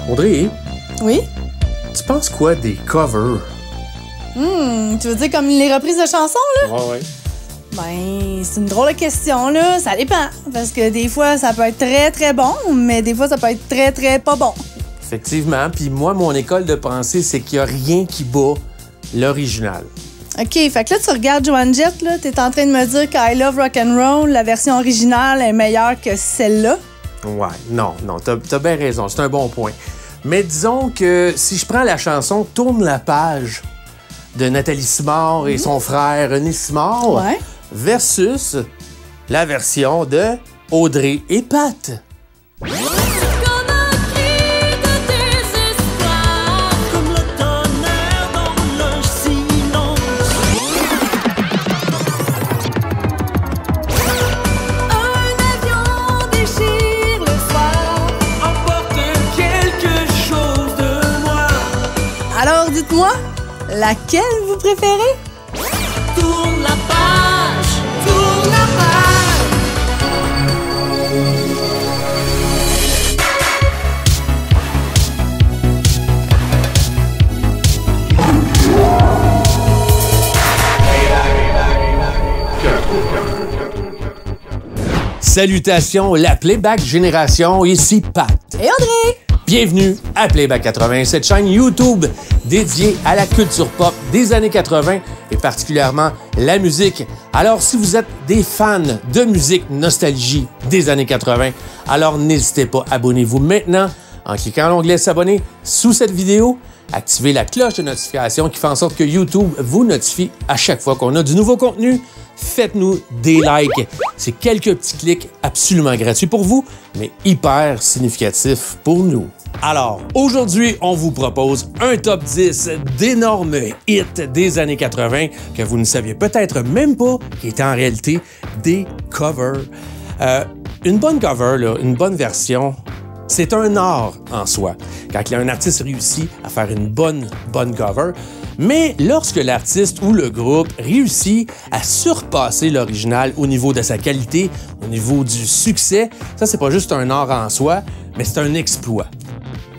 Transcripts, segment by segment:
Audrey, Oui? tu penses quoi des covers? Tu veux dire comme les reprises de chansons, là? Ouais. Ben, c'est une drôle de question, là. Ça dépend. Parce que des fois, ça peut être très, très bon, mais des fois, ça peut être très, très pas bon. Effectivement. Puis moi, mon école de pensée, c'est qu'il n'y a rien qui bat l'original. OK, fait que là, tu regardes Joan Jett, là, t'es en train de me dire que I Love Rock'n'Roll, la version originale est meilleure que celle-là? Ouais, non, t'as bien raison. C'est un bon point. Mais disons que si je prends la chanson Tourne la page de Nathalie Simard et son frère René Simard Ouais. versus la version de Audrey et Pat. Alors, dites-moi, laquelle vous préférez? Tourne la page, tourne la page. Salutations, la Playback Génération, ici Pat. Et Audrey! Bienvenue à Playback 80, cette chaîne YouTube dédiée à la culture pop des années 80 et particulièrement la musique. Alors, si vous êtes des fans de musique nostalgie des années 80, alors n'hésitez pas, abonnez-vous maintenant en cliquant l'onglet s'abonner sous cette vidéo. Activez la cloche de notification qui fait en sorte que YouTube vous notifie à chaque fois qu'on a du nouveau contenu. Faites-nous des likes. C'est quelques petits clics absolument gratuits pour vous, mais hyper significatifs pour nous. Alors, aujourd'hui, on vous propose un top 10 d'énormes hits des années 80 que vous ne saviez peut-être même pas qui étaient en réalité des covers. Une bonne cover, là, une bonne version, c'est un art en soi. Quand un artiste réussit à faire une bonne cover, mais lorsque l'artiste ou le groupe réussit à surpasser l'original au niveau de sa qualité, au niveau du succès, ça, c'est pas juste un art en soi, mais c'est un exploit.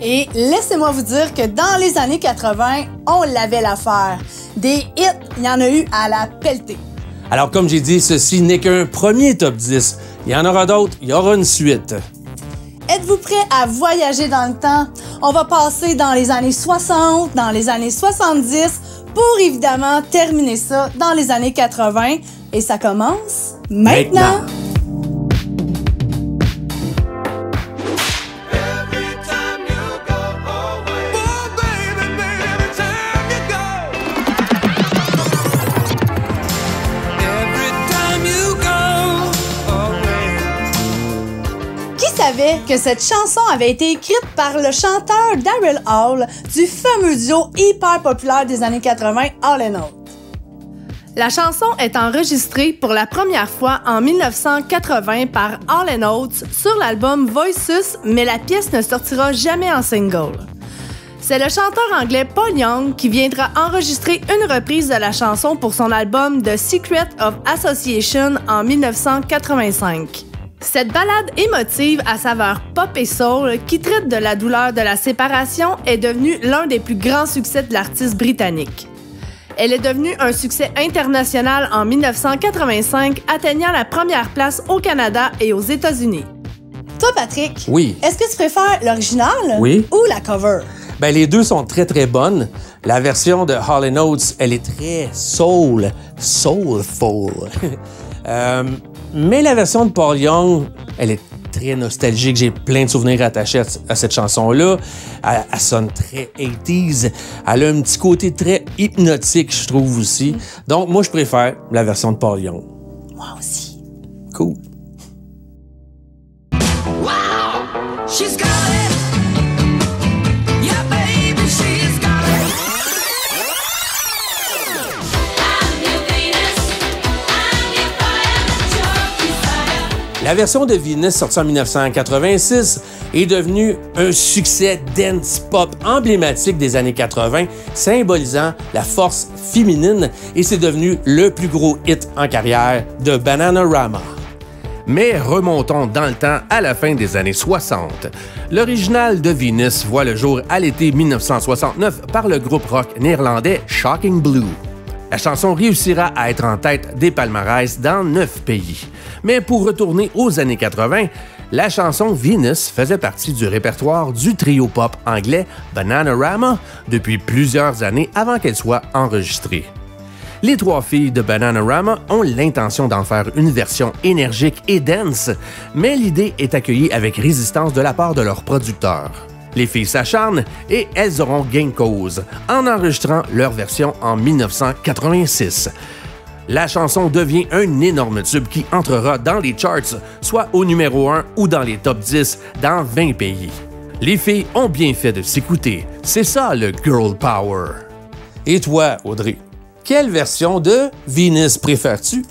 Et laissez-moi vous dire que dans les années 80, on l'avait l'affaire. Des hits, il y en a eu à la pelletée. Alors, comme j'ai dit, ceci n'est qu'un premier top 10. Il y en aura d'autres, il y aura une suite. Êtes-vous prêts à voyager dans le temps? On va passer dans les années 60, dans les années 70, pour évidemment terminer ça dans les années 80. Et ça commence maintenant. Que cette chanson avait été écrite par le chanteur Daryl Hall du fameux duo hyper populaire des années 80, Hall & Oates. La chanson est enregistrée pour la première fois en 1980 par Hall & Oates sur l'album Voices, mais la pièce ne sortira jamais en single. C'est le chanteur anglais Paul Young qui viendra enregistrer une reprise de la chanson pour son album The Secret of Association en 1985. Cette ballade émotive à saveur pop et soul qui traite de la douleur de la séparation est devenue l'un des plus grands succès de l'artiste britannique. Elle est devenue un succès international en 1985, atteignant la première place au Canada et aux États-Unis. Toi, Patrick, oui. Est-ce que tu préfères l'original oui. ou la cover? Ben, les deux sont très, très bonnes. La version de Hall & Oates, elle est très soulful. Mais la version de Paul Young, elle est très nostalgique. J'ai plein de souvenirs attachés à cette chanson-là. Elle sonne très 80s. Elle a un petit côté très hypnotique, je trouve aussi. Donc, moi, je préfère la version de Paul Young. Moi aussi. Cool. Wow, she's got it. Yeah, baby, she's got it. I'm your Venus, I'm your fire, your desire. La version de Venus, sortie en 1986, est devenue un succès dance pop emblématique des années 80, symbolisant la force féminine, et c'est devenu le plus gros hit en carrière de Bananarama. Mais remontons dans le temps à la fin des années 60. L'original de Venus voit le jour à l'été 1969 par le groupe rock néerlandais Shocking Blue. La chanson réussira à être en tête des palmarès dans 9 pays. Mais pour retourner aux années 80, la chanson Venus faisait partie du répertoire du trio pop anglais Bananarama depuis plusieurs années avant qu'elle soit enregistrée. Les 3 filles de Bananarama ont l'intention d'en faire une version énergique et dense, mais l'idée est accueillie avec résistance de la part de leurs producteurs. Les filles s'acharnent et elles auront gain de cause en enregistrant leur version en 1986. La chanson devient un énorme tube qui entrera dans les charts, soit au numéro 1 ou dans les top 10 dans 20 pays. Les filles ont bien fait de s'écouter. C'est ça le girl power. Et toi, Audrey? Quelle version de Venus préfères-tu?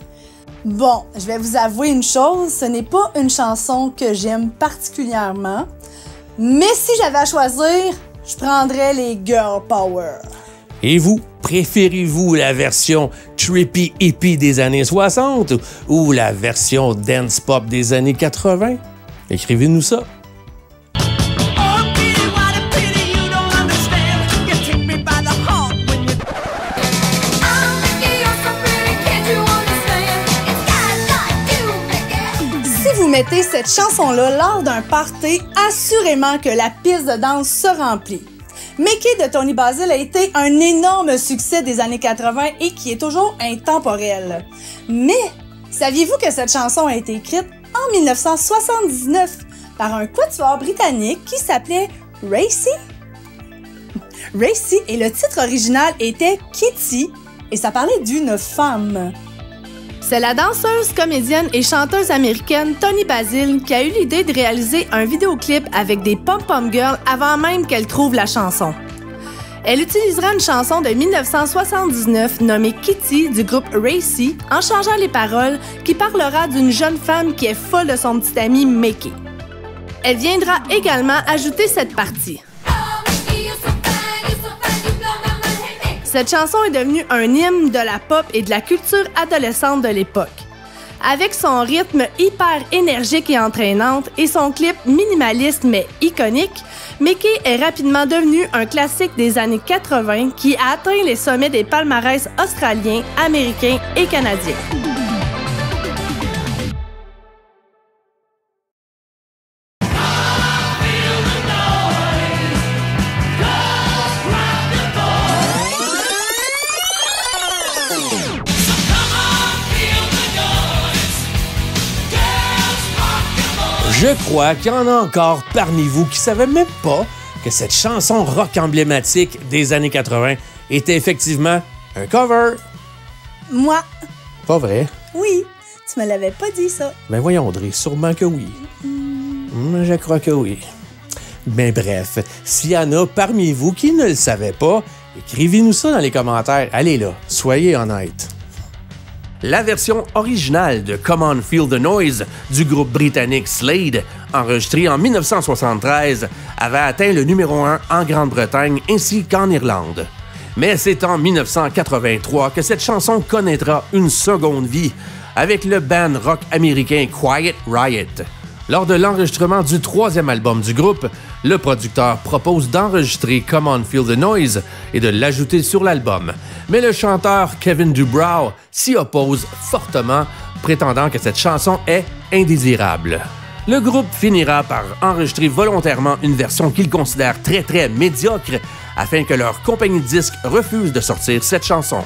Bon, je vais vous avouer une chose, ce n'est pas une chanson que j'aime particulièrement, mais si j'avais à choisir, je prendrais les Girl Power. Et vous, préférez-vous la version trippy hippie des années 60 ou la version dance pop des années 80? Écrivez-nous ça. Mettez cette chanson-là lors d'un party, assurément que la piste de danse se remplit. Mickey de Tony Basil a été un énorme succès des années 80 et qui est toujours intemporel. Mais, saviez-vous que cette chanson a été écrite en 1979 par un quatuor britannique qui s'appelait Racy? Racy et le titre original était Kitty et ça parlait d'une femme. C'est la danseuse, comédienne et chanteuse américaine Tony Basil qui a eu l'idée de réaliser un vidéoclip avec des pom-pom girls avant même qu'elle trouve la chanson. Elle utilisera une chanson de 1979 nommée Kitty du groupe Racy en changeant les paroles qui parlera d'une jeune femme qui est folle de son petit ami Mickey. Elle viendra également ajouter cette partie. Cette chanson est devenue un hymne de la pop et de la culture adolescente de l'époque. Avec son rythme hyper énergique et entraînante et son clip minimaliste mais iconique, Mickey est rapidement devenu un classique des années 80 qui a atteint les sommets des palmarès australiens, américains et canadiens. Je crois qu'il y en a encore parmi vous qui ne savaient même pas que cette chanson rock emblématique des années 80 était effectivement un cover. Moi. Pas vrai? Oui, tu me l'avais pas dit ça. Ben voyons, Audrey, sûrement que oui. Je crois que oui. Ben bref, s'il y en a parmi vous qui ne le savaient pas, écrivez-nous ça dans les commentaires. Allez là, soyez honnêtes. La version originale de Come On Feel the Noise du groupe britannique Slade, enregistrée en 1973, avait atteint le numéro 1 en Grande-Bretagne ainsi qu'en Irlande. Mais c'est en 1983 que cette chanson connaîtra une seconde vie avec le band rock américain Quiet Riot. Lors de l'enregistrement du 3e album du groupe, le producteur propose d'enregistrer Come On Feel the Noise et de l'ajouter sur l'album. Mais le chanteur Kevin Dubrow s'y oppose fortement, prétendant que cette chanson est indésirable. Le groupe finira par enregistrer volontairement une version qu'il considère très médiocre afin que leur compagnie de disques refuse de sortir cette chanson.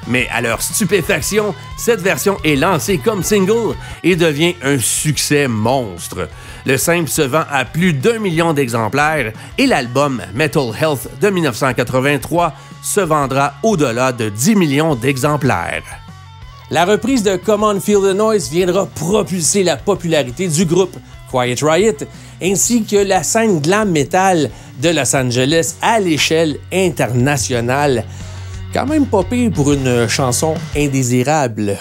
Mais à leur stupéfaction, cette version est lancée comme single et devient un succès monstre. Le simple se vend à plus d'1 million d'exemplaires et l'album Metal Health de 1983 se vendra au-delà de 10 millions d'exemplaires. La reprise de Come On Feel the Noise viendra propulser la popularité du groupe Quiet Riot ainsi que la scène glam metal de Los Angeles à l'échelle internationale. Quand même pas pire pour une chanson indésirable.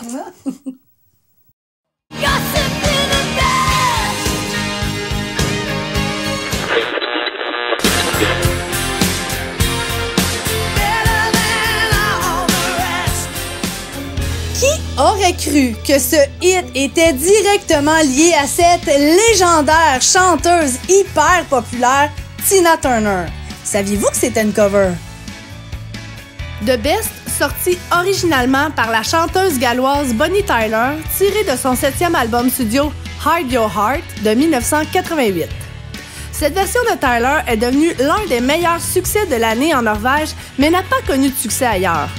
Qui aurait cru que ce hit était directement lié à cette légendaire chanteuse hyper populaire, Tina Turner? Saviez-vous que c'était une cover? The Best, sorti originalement par la chanteuse galloise Bonnie Tyler, tiré de son 7e album studio Hide Your Heart de 1988. Cette version de Tyler est devenue l'un des meilleurs succès de l'année en Norvège, mais n'a pas connu de succès ailleurs.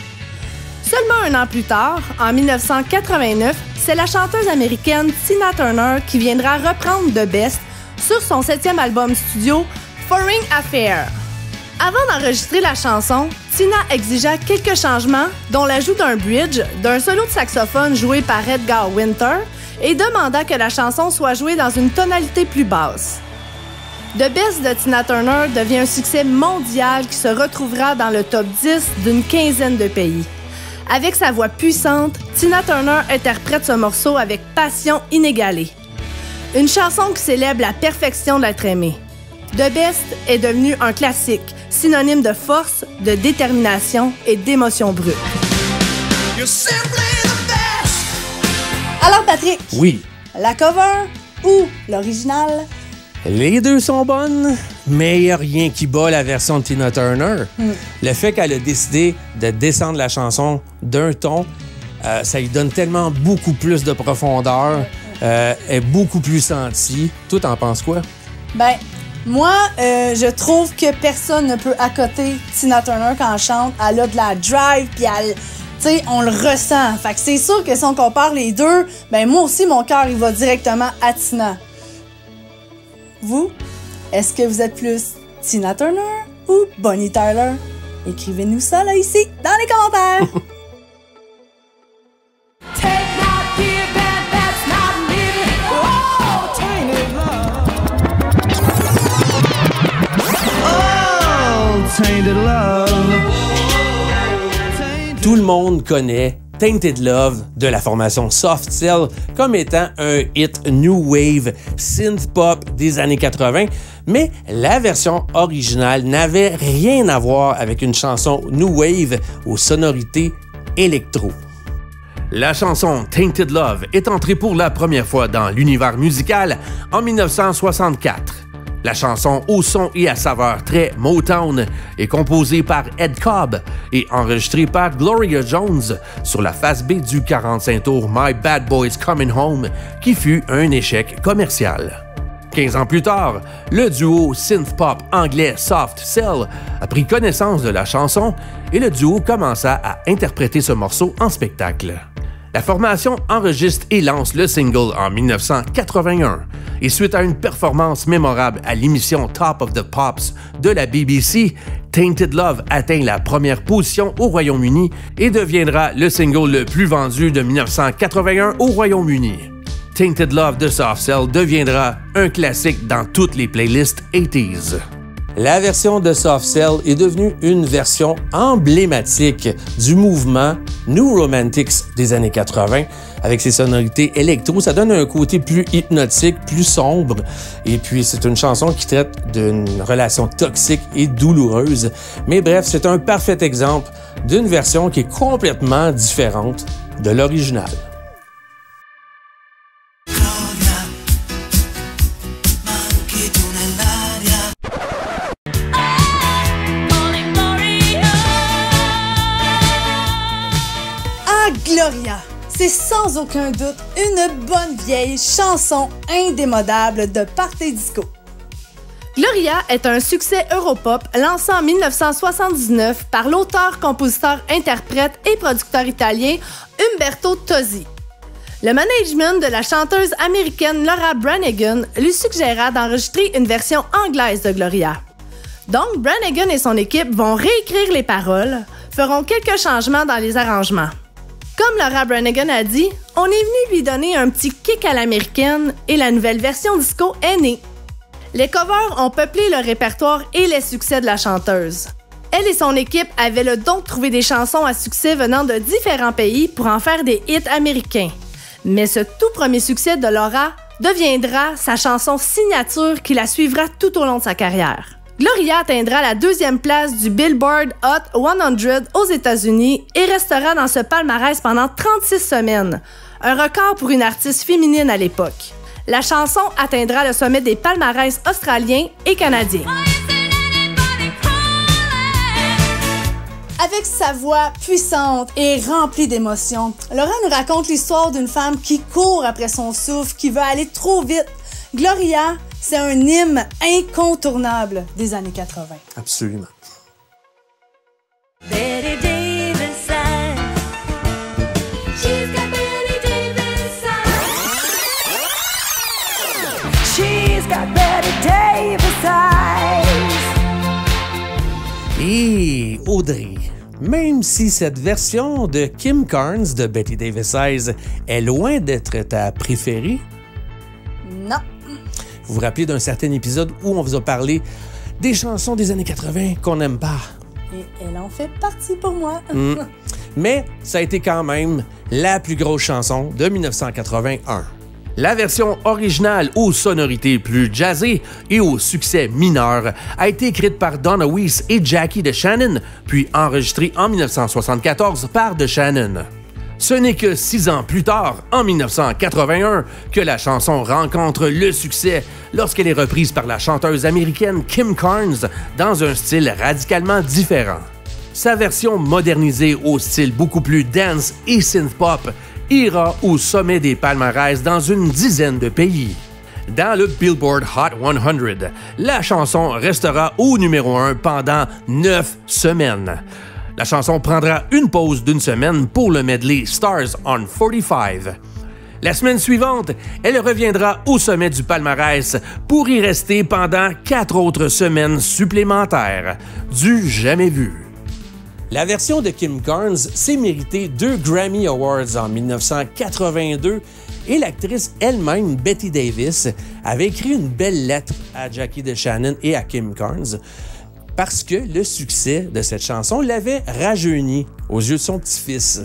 Seulement un an plus tard, en 1989, c'est la chanteuse américaine Tina Turner qui viendra reprendre The Best sur son 7e album studio Foreign Affair. Avant d'enregistrer la chanson, Tina exigea quelques changements, dont l'ajout d'un bridge, d'un solo de saxophone joué par Edgar Winter, et demanda que la chanson soit jouée dans une tonalité plus basse. The Best de Tina Turner devient un succès mondial qui se retrouvera dans le top 10 d'une quinzaine de pays. Avec sa voix puissante, Tina Turner interprète ce morceau avec passion inégalée. Une chanson qui célèbre la perfection de l'être aimé. The Best est devenu un classique, synonyme de force, de détermination et d'émotion brute. Alors Patrick, Oui. la cover ou l'original? Les deux sont bonnes, mais il n'y a rien qui bat la version de Tina Turner. Le fait qu'elle a décidé de descendre la chanson d'un ton, ça lui donne tellement beaucoup plus de profondeur, est beaucoup plus sentie. Toi, t'en penses quoi? Ben, moi, je trouve que personne ne peut accoter Tina Turner quand elle chante. Elle a de la drive, puis elle... Tu sais, on le ressent. Fait que c'est sûr que si on compare les deux, ben moi aussi, mon cœur, il va directement à Tina. Vous, est-ce que vous êtes plus Tina Turner ou Bonnie Tyler? Écrivez-nous ça, là, ici, dans les commentaires! Tout le monde connaît Tainted Love de la formation Soft Cell comme étant un hit new wave synth-pop des années 80, mais la version originale n'avait rien à voir avec une chanson new wave aux sonorités électro. La chanson Tainted Love est entrée pour la première fois dans l'univers musical en 1964. La chanson au son et à saveur très Motown est composée par Ed Cobb et enregistrée par Gloria Jones sur la face B du 45 tours My Bad Boys Coming Home, qui fut un échec commercial. 15 ans plus tard, le duo synth-pop anglais Soft Cell a pris connaissance de la chanson et le duo commença à interpréter ce morceau en spectacle. La formation enregistre et lance le single en 1981 et suite à une performance mémorable à l'émission Top of the Pops de la BBC, Tainted Love atteint la première position au Royaume-Uni et deviendra le single le plus vendu de 1981 au Royaume-Uni. Tainted Love de Soft Cell deviendra un classique dans toutes les playlists 80s. La version de Soft Cell est devenue une version emblématique du mouvement New Romantics des années 80. Avec ses sonorités électro, ça donne un côté plus hypnotique, plus sombre. Et puis, c'est une chanson qui traite d'une relation toxique et douloureuse. Mais bref, c'est un parfait exemple d'une version qui est complètement différente de l'original. Gloria, c'est sans aucun doute une bonne vieille chanson indémodable de party disco. Gloria est un succès europop lancé en 1979 par l'auteur, compositeur, interprète et producteur italien Umberto Tozzi. Le management de la chanteuse américaine Laura Branigan lui suggéra d'enregistrer une version anglaise de Gloria. Donc, Branigan et son équipe vont réécrire les paroles, feront quelques changements dans les arrangements. Comme Laura Branigan a dit, on est venu lui donner un petit kick à l'américaine et la nouvelle version disco est née. Les covers ont peuplé le répertoire et les succès de la chanteuse. Elle et son équipe avaient le don de trouver des chansons à succès venant de différents pays pour en faire des hits américains. Mais ce tout premier succès de Laura deviendra sa chanson signature qui la suivra tout au long de sa carrière. Gloria atteindra la 2e place du Billboard Hot 100 aux États-Unis et restera dans ce palmarès pendant 36 semaines. un record pour une artiste féminine à l'époque. La chanson atteindra le sommet des palmarès australiens et canadiens. Avec sa voix puissante et remplie d'émotions, Laura nous raconte l'histoire d'une femme qui court après son souffle, qui veut aller trop vite. Gloria, c'est un hymne incontournable des années 80. Absolument. Betty Davis eyes. She's got Betty Davis eyes. She's got Betty Davis eyes. Et Audrey, même si cette version de Kim Carnes de Betty Davis Eyes est loin d'être ta préférée, Non. vous vous rappelez d'un certain épisode où on vous a parlé des chansons des années 80 qu'on n'aime pas. Et elle en fait partie pour moi. Mais ça a été quand même la plus grosse chanson de 1981. La version originale aux sonorités plus jazzées et au succès mineur a été écrite par Donna Weiss et Jackie DeShannon, puis enregistrée en 1974 par DeShannon. Ce n'est que 6 ans plus tard, en 1981, que la chanson rencontre le succès lorsqu'elle est reprise par la chanteuse américaine Kim Carnes dans un style radicalement différent. Sa version modernisée au style beaucoup plus dance et synth-pop ira au sommet des palmarès dans une dizaine de pays. Dans le Billboard Hot 100, la chanson restera au numéro 1 pendant 9 semaines. La chanson prendra une pause d'une semaine pour le medley Stars on 45. La semaine suivante, elle reviendra au sommet du palmarès pour y rester pendant 4 autres semaines supplémentaires. Du jamais vu. La version de Kim Carnes s'est méritée 2 Grammy Awards en 1982 et l'actrice elle-même, Betty Davis, avait écrit une belle lettre à Jackie DeShannon et à Kim Carnes parce que le succès de cette chanson l'avait rajeuni aux yeux de son petit-fils.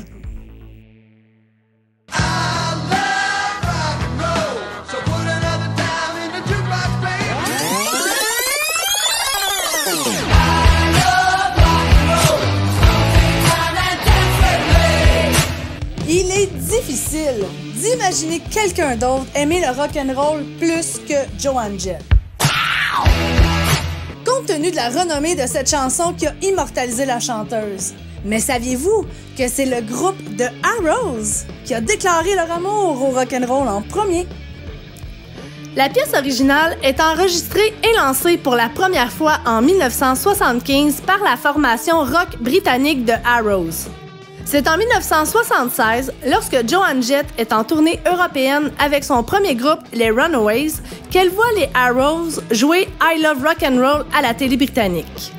Il est difficile d'imaginer quelqu'un d'autre aimer le rock'n'roll plus que Joan Jett. Compte tenu de la renommée de cette chanson qui a immortalisé la chanteuse. Mais saviez-vous que c'est le groupe de Arrows qui a déclaré leur amour au rock'n'roll en premier? La pièce originale est enregistrée et lancée pour la première fois en 1975 par la formation rock britannique de Arrows. C'est en 1976, lorsque Joan Jett est en tournée européenne avec son premier groupe, les Runaways, qu'elle voit les Arrows jouer I Love Rock'n'Roll à la télé britannique.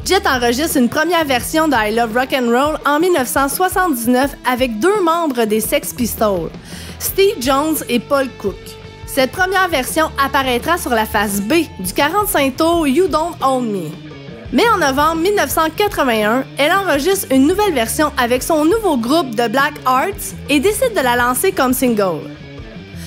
Jett enregistre une première version de I Love Rock'n'Roll en 1979 avec 2 membres des Sex Pistols, Steve Jones et Paul Cook. Cette première version apparaîtra sur la face B du 45 tours You Don't Own Me. Mais en novembre 1981, elle enregistre une nouvelle version avec son nouveau groupe de Black Hearts et décide de la lancer comme single.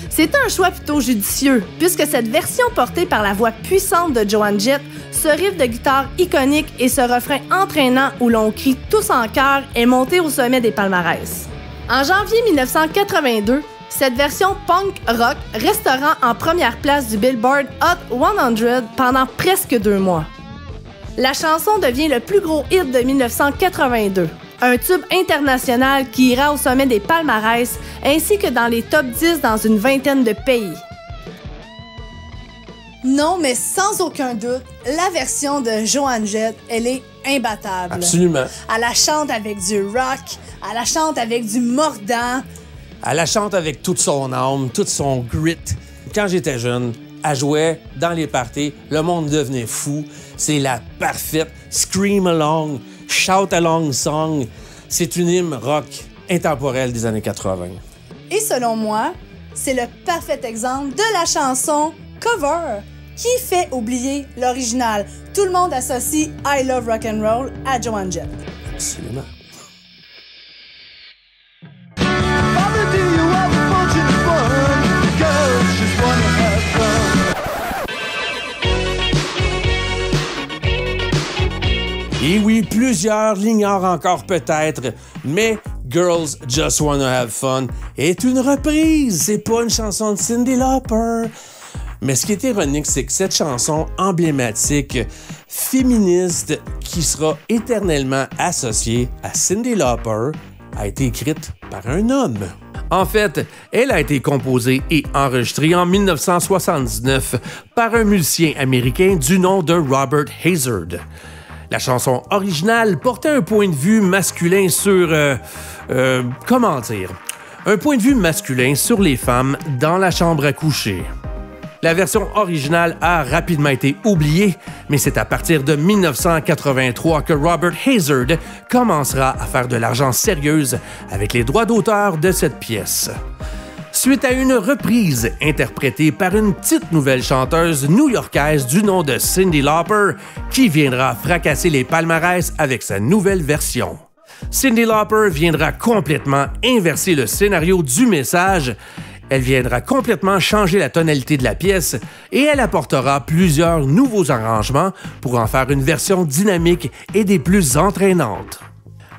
C'est un choix plutôt judicieux, puisque cette version portée par la voix puissante de Joan Jett, ce riff de guitare iconique et ce refrain entraînant où l'on crie tous en chœur est monté au sommet des palmarès. En janvier 1982, cette version punk rock restera en première place du Billboard Hot 100 pendant presque 2 mois. La chanson devient le plus gros hit de 1982, un tube international qui ira au sommet des palmarès ainsi que dans les top 10 dans une vingtaine de pays. Non, mais sans aucun doute, la version de Joan Jett, elle est imbattable. Absolument. Elle la chante avec du rock, elle la chante avec du mordant. Elle la chante avec toute son âme, tout son grit. Quand j'étais jeune, elle jouait dans les parties, le monde devenait fou. C'est la parfaite scream along, shout along song. C'est une hymne rock intemporelle des années 80. Et selon moi, c'est le parfait exemple de la chanson cover qui fait oublier l'original. Tout le monde associe I Love Rock'n'Roll à Joan Jett. Absolument. Et oui, plusieurs l'ignorent encore peut-être, mais Girls Just Wanna Have Fun est une reprise, c'est pas une chanson de Cyndi Lauper. Mais ce qui est ironique, c'est que cette chanson emblématique, féministe, qui sera éternellement associée à Cyndi Lauper, a été écrite par un homme. En fait, elle a été composée et enregistrée en 1979 par un musicien américain du nom de Robert Hazard. La chanson originale portait un point de vue masculin sur... comment dire? Un point de vue masculin sur les femmes dans la chambre à coucher. La version originale a rapidement été oubliée, mais c'est à partir de 1983 que Robert Hazard commencera à faire de l'argent sérieuse avec les droits d'auteur de cette pièce. Suite à une reprise interprétée par une petite nouvelle chanteuse new-yorkaise du nom de Cyndi Lauper, qui viendra fracasser les palmarès avec sa nouvelle version. Cyndi Lauper viendra complètement inverser le scénario du message. Elle viendra complètement changer la tonalité de la pièce et elle apportera plusieurs nouveaux arrangements pour en faire une version dynamique et des plus entraînantes.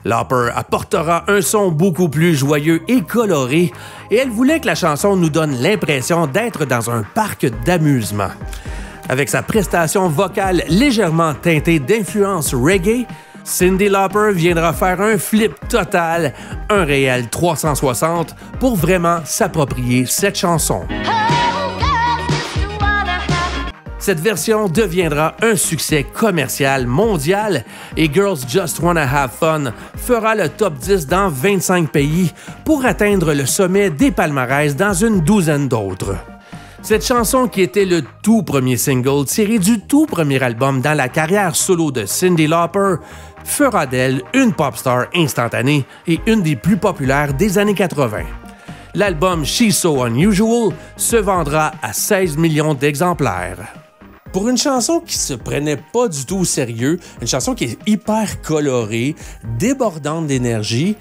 Lauper apportera un son beaucoup plus joyeux et coloré et elle voulait que la chanson nous donne l'impression d'être dans un parc d'amusement. Avec sa prestation vocale légèrement teintée d'influence reggae, Cyndi Lauper viendra faire un flip total, un réel 360 pour vraiment s'approprier cette chanson. Cette version deviendra un succès commercial mondial et Girls Just Wanna Have Fun fera le top 10 dans 25 pays pour atteindre le sommet des palmarès dans une douzaine d'autres. Cette chanson, qui était le tout premier single tiré du tout premier album dans la carrière solo de Cyndi Lauper, fera d'elle une pop star instantanée et une des plus populaires des années 80. L'album She's So Unusual se vendra à 16 millions d'exemplaires. Pour une chanson qui se prenait pas du tout au sérieux, une chanson qui est hyper colorée, débordante d'énergie,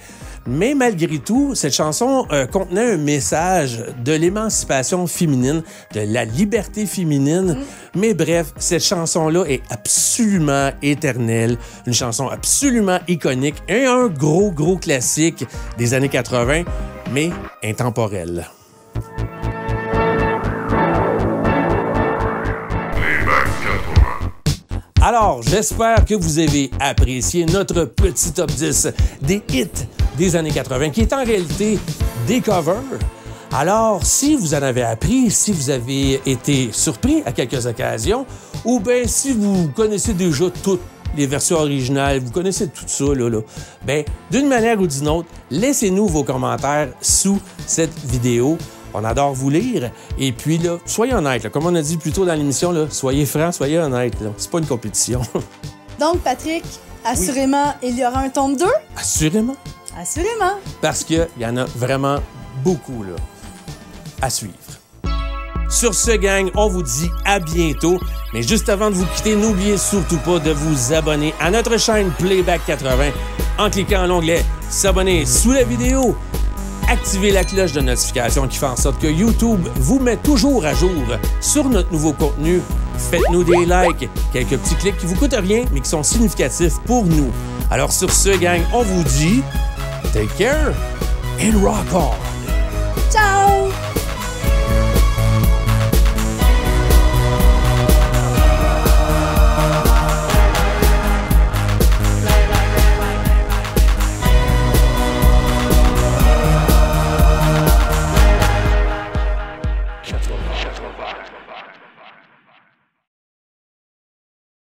mais malgré tout, cette chanson contenait un message de l'émancipation féminine, de la liberté féminine. Mais bref, cette chanson-là est absolument éternelle, une chanson absolument iconique et un gros classique des années 80, mais intemporel. Alors, j'espère que vous avez apprécié notre petit top 10 des hits des années 80, qui est en réalité des covers. Alors, si vous en avez appris, si vous avez été surpris à quelques occasions, ou bien si vous connaissez déjà toutes les versions originales, vous connaissez tout ça, ben, d'une manière ou d'une autre, laissez-nous vos commentaires sous cette vidéo. On adore vous lire. Et puis, là, soyez honnêtes. Comme on a dit plus tôt dans l'émission, là, soyez francs, soyez honnêtes. C'est pas une compétition. Donc, Patrick, assurément, il y aura un tome 2? Assurément. Assurément. Parce qu'il y en a vraiment beaucoup là, à suivre. Sur ce, gang, on vous dit à bientôt. Mais juste avant de vous quitter, n'oubliez surtout pas de vous abonner à notre chaîne Playback 80 en cliquant à l'onglet « S'abonner » sous la vidéo. Activez la cloche de notification qui fait en sorte que YouTube vous met toujours à jour sur notre nouveau contenu. Faites-nous des likes, quelques petits clics qui vous coûtent rien, mais qui sont significatifs pour nous. Alors sur ce, gang, on vous dit take care and rock on!